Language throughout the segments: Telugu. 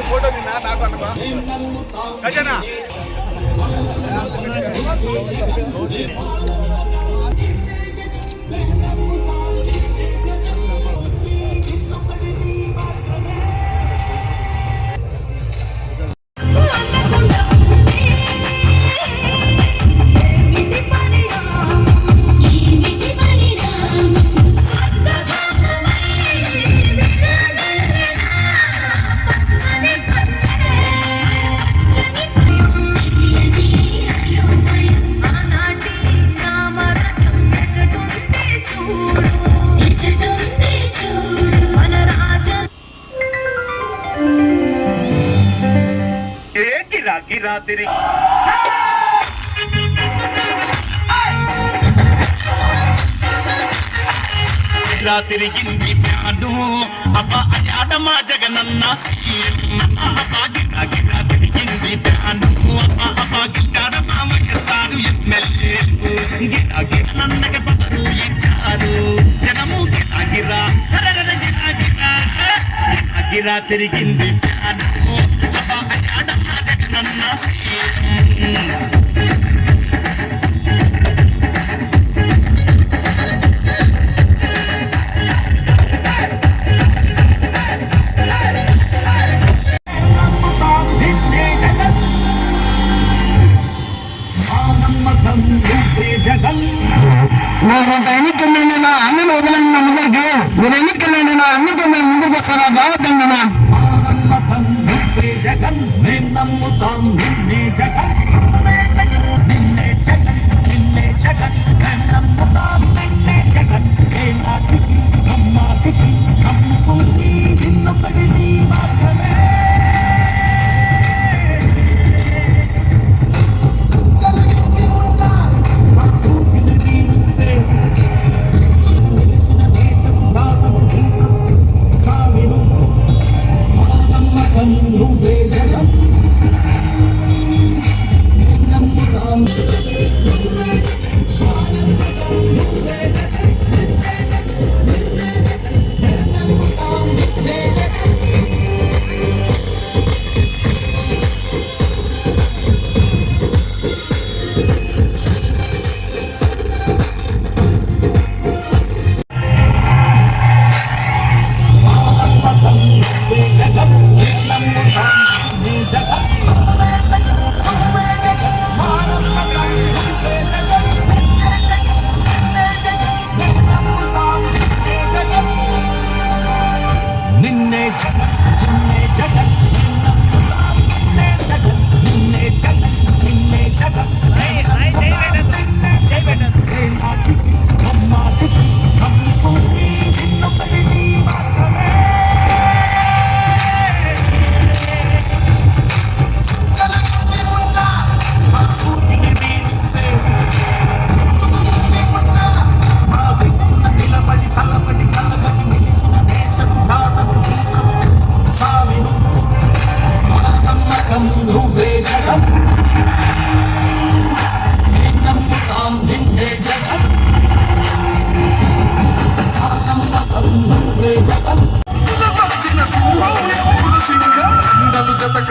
ఫోటో నాకు గజనా రాత్రి తిరిగింది ఫ్యాను అబ్బా అయాడమా జగనన్న గిరా తిరిగింది ఫ్యాను అబ్బా అబ్బా గిటాడ మామయ్యసారు ఎమ్మెల్యే గిరా గిరనన్నగ పదరు ఇచ్చారు జనము గిరా గిరా గిరా గిరా తిరిగింది ఫ్యాను అబ్బా అయాడమా జగనన్న నేను ఎన్నికలండి నా అన్నను వదలండి నా ముందరికి నేను ఎన్నికలండి నా అన్నకు నేను ముందుకు వస్తానా దావద్దండి నా జగన్ మేము నమ్ముతాం నిన్నే జగన్ నిన్నే జగన్ నిన్నే జగన్ మేము నమ్ముతాం నిన్నే జగన్ ఏ నాటికి అమ్మాటికి నమ్ముకుంది నిన్ను పడిది మాత్రమే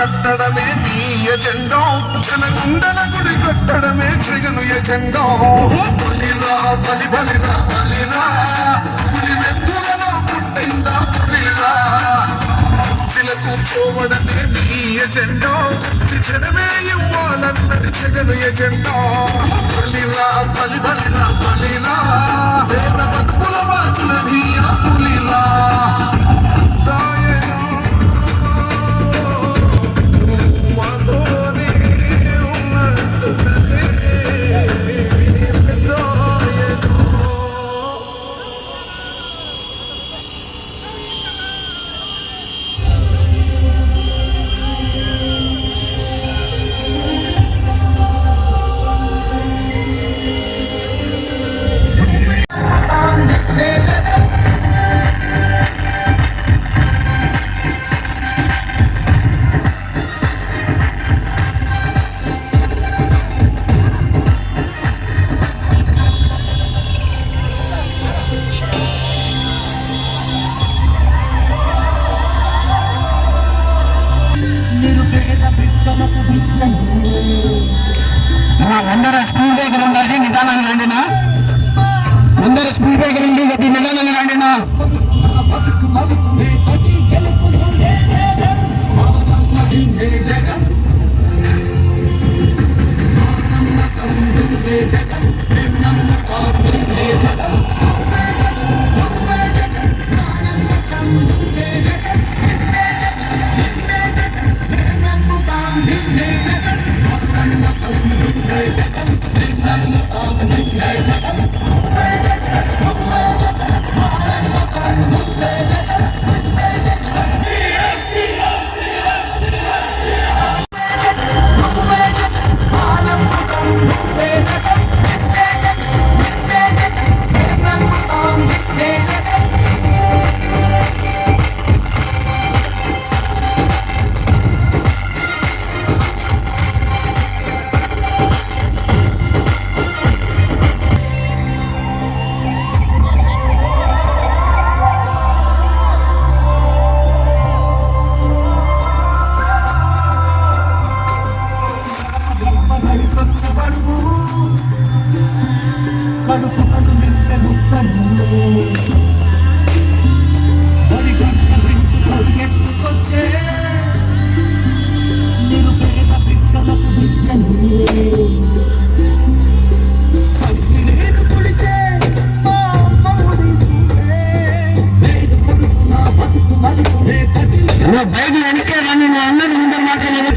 కట్టడమే నీ ఎజెండా జనగుండల గుడి కట్టడమే జగను ఎజెండా బలిరా బలి బలిరా బలిరా పులి వెందులలో పుట్టిందా పులిరా శిల కూర్చోవడమే నీ ఎజెండా జనమే ఇవ్వాలన్నది జగను ఎజెండా బలిరా బలి బలిరా బలిరా వేద బతుకుల వాచులది ఆ పులిరా నిదానంగా రండినా, ముందర స్పీడ్ బ్రేకర్ ఉంది కొద్ది నిదానంగా రండినా. బయట వెనకే రండి, నువ్వు అన్నది ముందర మాట్లాడలేదు.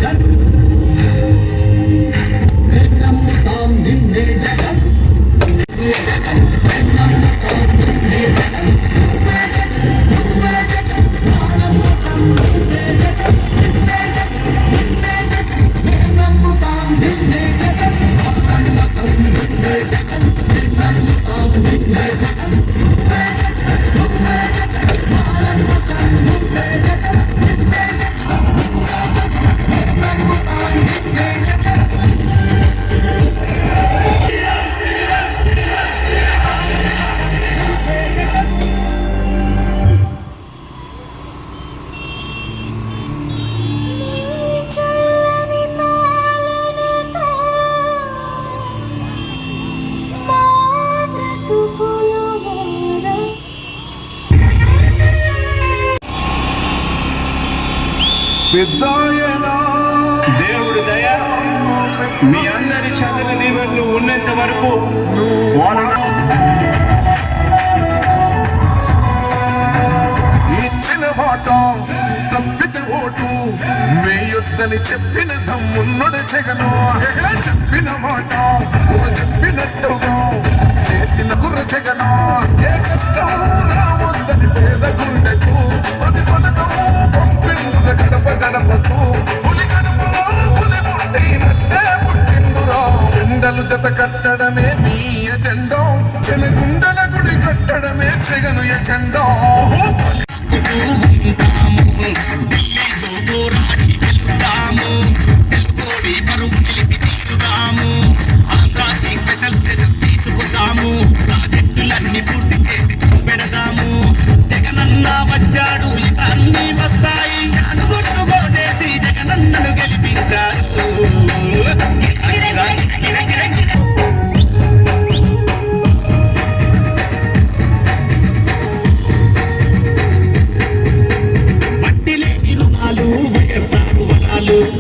దేవుడి దయ మీ అందరి చల్లని దీవెనలు ఉన్నంత వరకు ఇచ్చిన మాట తప్పితే ఓటు వేయొద్దని చెప్పిన దమ్మున్నడు జగను. చెప్పిన మాట చెప్పినట్టుగా చేసిన కుర్ర జగను. ఏ కష్టం రావద్దని పేద గుండెకు ప్రతి పథకము పంపిండుల గడప గడపకు. పులి గడపలో పులి పుట్టినట్టే పుట్టిండురా. జెండలు జత కట్టడమే మీ ఎజెండా, చెలగుండల గుడి కట్టడమే జగను ఎజెండా. స్పెషల్ స్టేటస్ తీసుకుందాము, ప్రాజెక్టులన్నీ పూర్తి చేసి పెడదాము. జగనన్న వచ్చాడు, ఇక అన్ని వస్తాయి. గుర్తు కోటేసి జగనన్నను గెలిపించారు.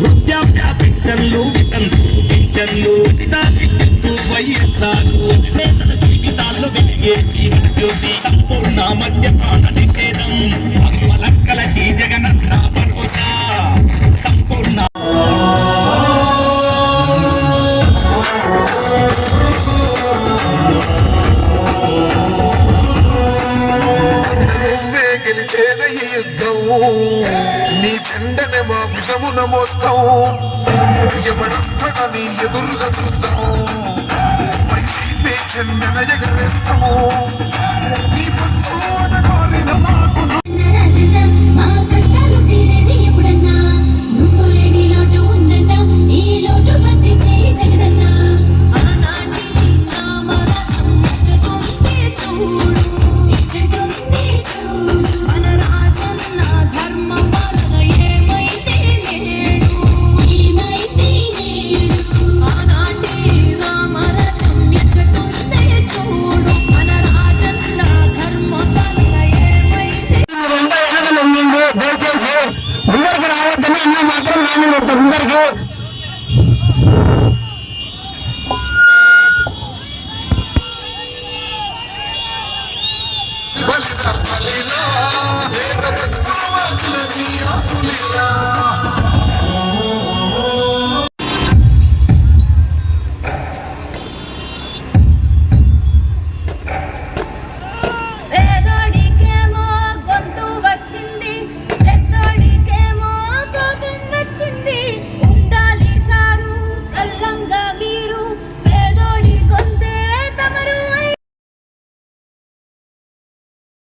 వృద్ధాప్య పింఛన్లు, వితంతు పింఛన్లు, ఉచిత విద్యుత్తు, వైఎస్ఆర్ జీవితాల్లో వెలిగే జ్యోతి. సంపూర్ణ మద్యపాన నిషేధం, లక్కలకి జగనన్న భరోసా. సంపూర్ణ గెలిచేద ఈ యుద్ధం, నీ చెండనే మా భుజమున మోస్తాం. ఎవడొక్కడని ఎదురుగా చూద్దాం, వైసీపీ చెండన ఎగరేస్తాము. నీ పొత్తు అనగారిన మాకు మా కష్టాలు తీరేది ఎప్పుడన్నా, నువ్వు లేని లోటు ఉందన్నా, ఈ లోటు భర్తీ చేయి జగనన్నా. ఆనాటి రామరాజం ఇచ్చటుంది చూడు, ఇచ్చటుంది చూడు, మన రాజన్న ధర్మ పాలన ఏమైతే నేడు, ఏమైతే నేడు. ఆనాటి రామరాజం ఇచ్చటుంది బలిరా బలిరా పేద బతుకుల వాకిల నీ అప్పులిరా